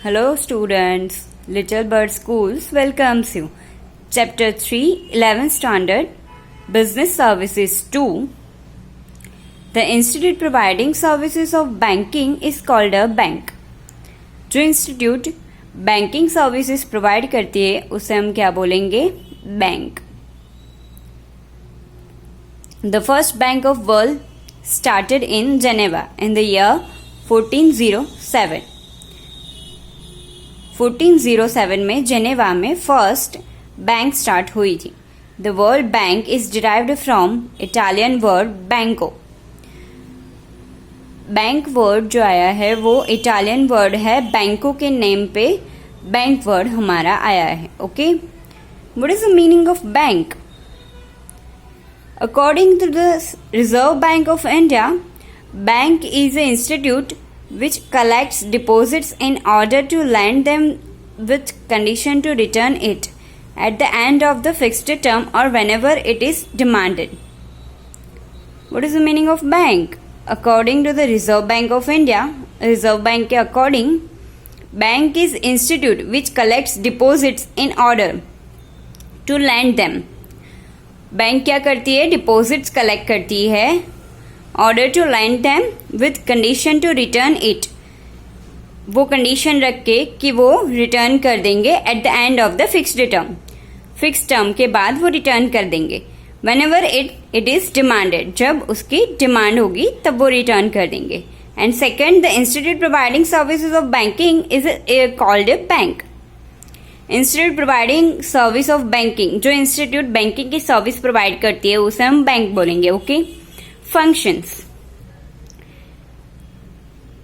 Hello students, Little Bird Schools welcomes you. Chapter 3, 11th Standard, Business Services 2. The institute providing services of banking is called a bank. जो institute banking services provide करती है उसे हम क्या बोलेंगे? Bank. The first bank of world started in Geneva in the year 1407. 1407 में Geneva में first bank start हुई थी. The world bank is derived from Italian word बैंको. बैंक वर्ड जो आया है वो इटालियन वर्ड है. बैंको के नेम पे बैंक वर्ड हमारा आया है. Okay, what is the meaning of bank? According to the Reserve Bank of India, bank is an institute which collects deposits in order to lend them with condition to return it at the end of the fixed term or whenever it is demanded. What is the meaning of bank? According to the Reserve Bank of India, Reserve Bank के according, bank is institute which collects deposits in order to lend them. Bank क्या करती है? Deposits collect करती है order to lend them with condition to return it. वो condition रख के कि वो रिटर्न कर देंगे at the end of the fixed term. Fix term के बाद वो रिटर्न कर देंगे. व्हेनेवर इट इज डिमांडेड, जब उसकी डिमांड होगी तब वो रिटर्न कर देंगे. And second, the institute providing services of banking is called a bank. Institute providing service of banking, जो इंस्टीट्यूट बैंकिंग की सर्विस प्रोवाइड करती है उसे हम बैंक बोलेंगे. Okay. Functions: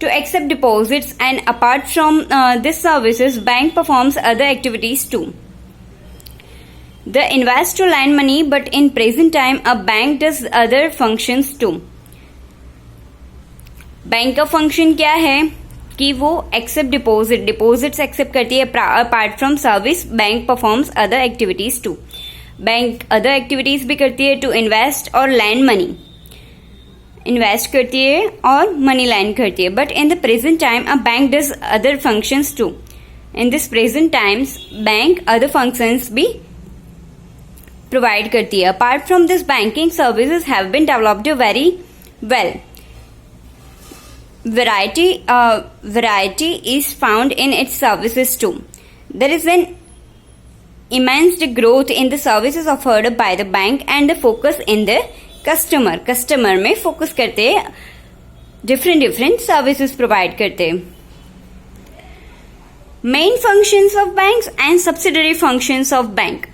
to accept deposits, and apart from this services, bank performs other activities too. The invest to lend money, but in present time a bank does other functions too. Bank का function क्या है कि वो accept deposits accept करती है. Apart from service, bank performs other activities too. Bank other activities भी करती है. टू इन्वेस्ट और लैंड मनी, इन्वेस्ट करती है और मनी लैंड करती है. But in the present time a bank does other functions too. In this present times bank other functions भी प्रोवाइड करती है. Apart from this, banking services have been developed very well. Variety is found in its services too. There is an immense growth in the services offered by the bank and the focus in the customer में focus करते हैं. Different services provide करते हैं. Main functions of banks and subsidiary functions of bank.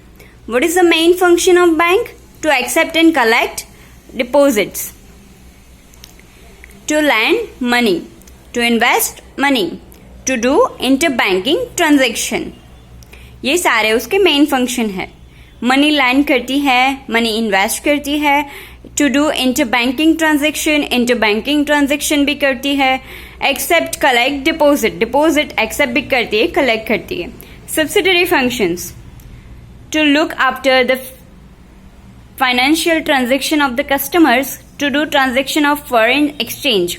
What is the main function of bank? To accept and collect deposits, to lend money, to invest money, to do inter banking transaction. ये सारे उसके main function है. Money lend करती है, money invest करती है. To do inter banking transaction भी करती है. एक्सेप्ट कलेक्ट डिपॉजिट एक्सेप्ट भी करती है, कलेक्ट करती है. Subsidiary functions: to look after the financial transaction of the customers, to do transaction of foreign exchange,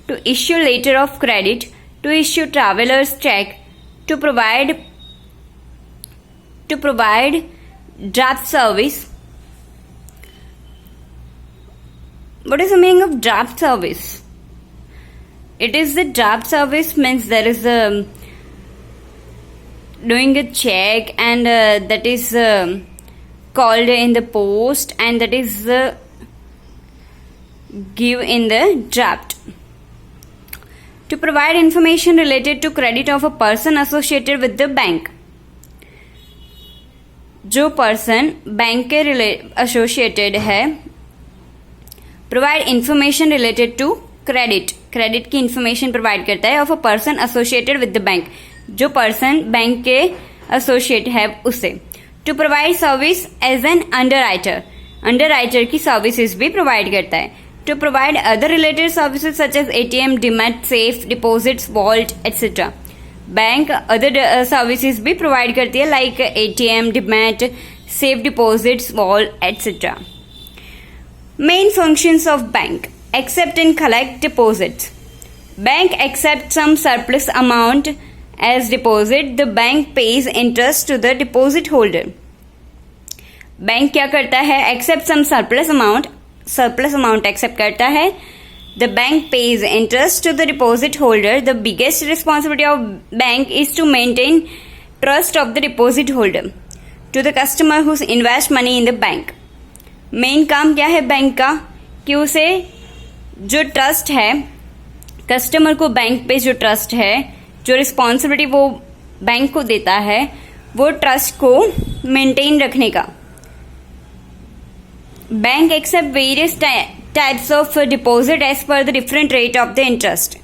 to issue letter of credit, to issue travellers cheque, to provide draft service. What is the meaning of draft service? It is the draft service means there is doing a check and that is called in the post and that is give in the draft. To provide information related to credit of a person associated with the bank. जो person bank के associated है, provide information related to credit की information provide करता है of a person associated with the bank, जो person bank के associate है उसे. To provide service as an underwriter की सर्विसेज भी प्रोवाइड करता है. To provide other related services such as ATM, demat, safe deposits, vault etcetera. Bank other services भी provide करती है like ATM, demat, safe deposits, vault etcetera. Main functions of bank: accept and collect deposits. Bank accepts some surplus amount as deposit, the bank pays interest to the deposit holder. Bank क्या करता है? Accept some surplus amount accept करता है. The bank pays interest to the deposit holder. The biggest responsibility of bank is to maintain trust of the deposit holder to the customer who invest money in the bank. Main काम क्या है bank का? कि उसे जो trust है, customer को bank पे जो ट्रस्ट है, जो रिस्पॉन्सिबिलिटी वो बैंक को देता है, वो ट्रस्ट को मेंटेन रखने का. Bank accept various types of deposit as per the different rate of the interest.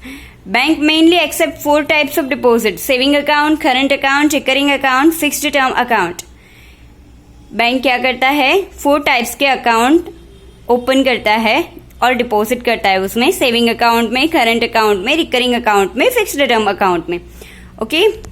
Bank mainly accept 4 types of deposit: saving account, current account, recurring account, fixed term account. Bank क्या करता है? 4 types के account open करता है और deposit करता है उसमें, सेविंग अकाउंट में, करंट अकाउंट में, रिकरिंग अकाउंट में, फिक्स्ड टर्म अकाउंट में. ओके.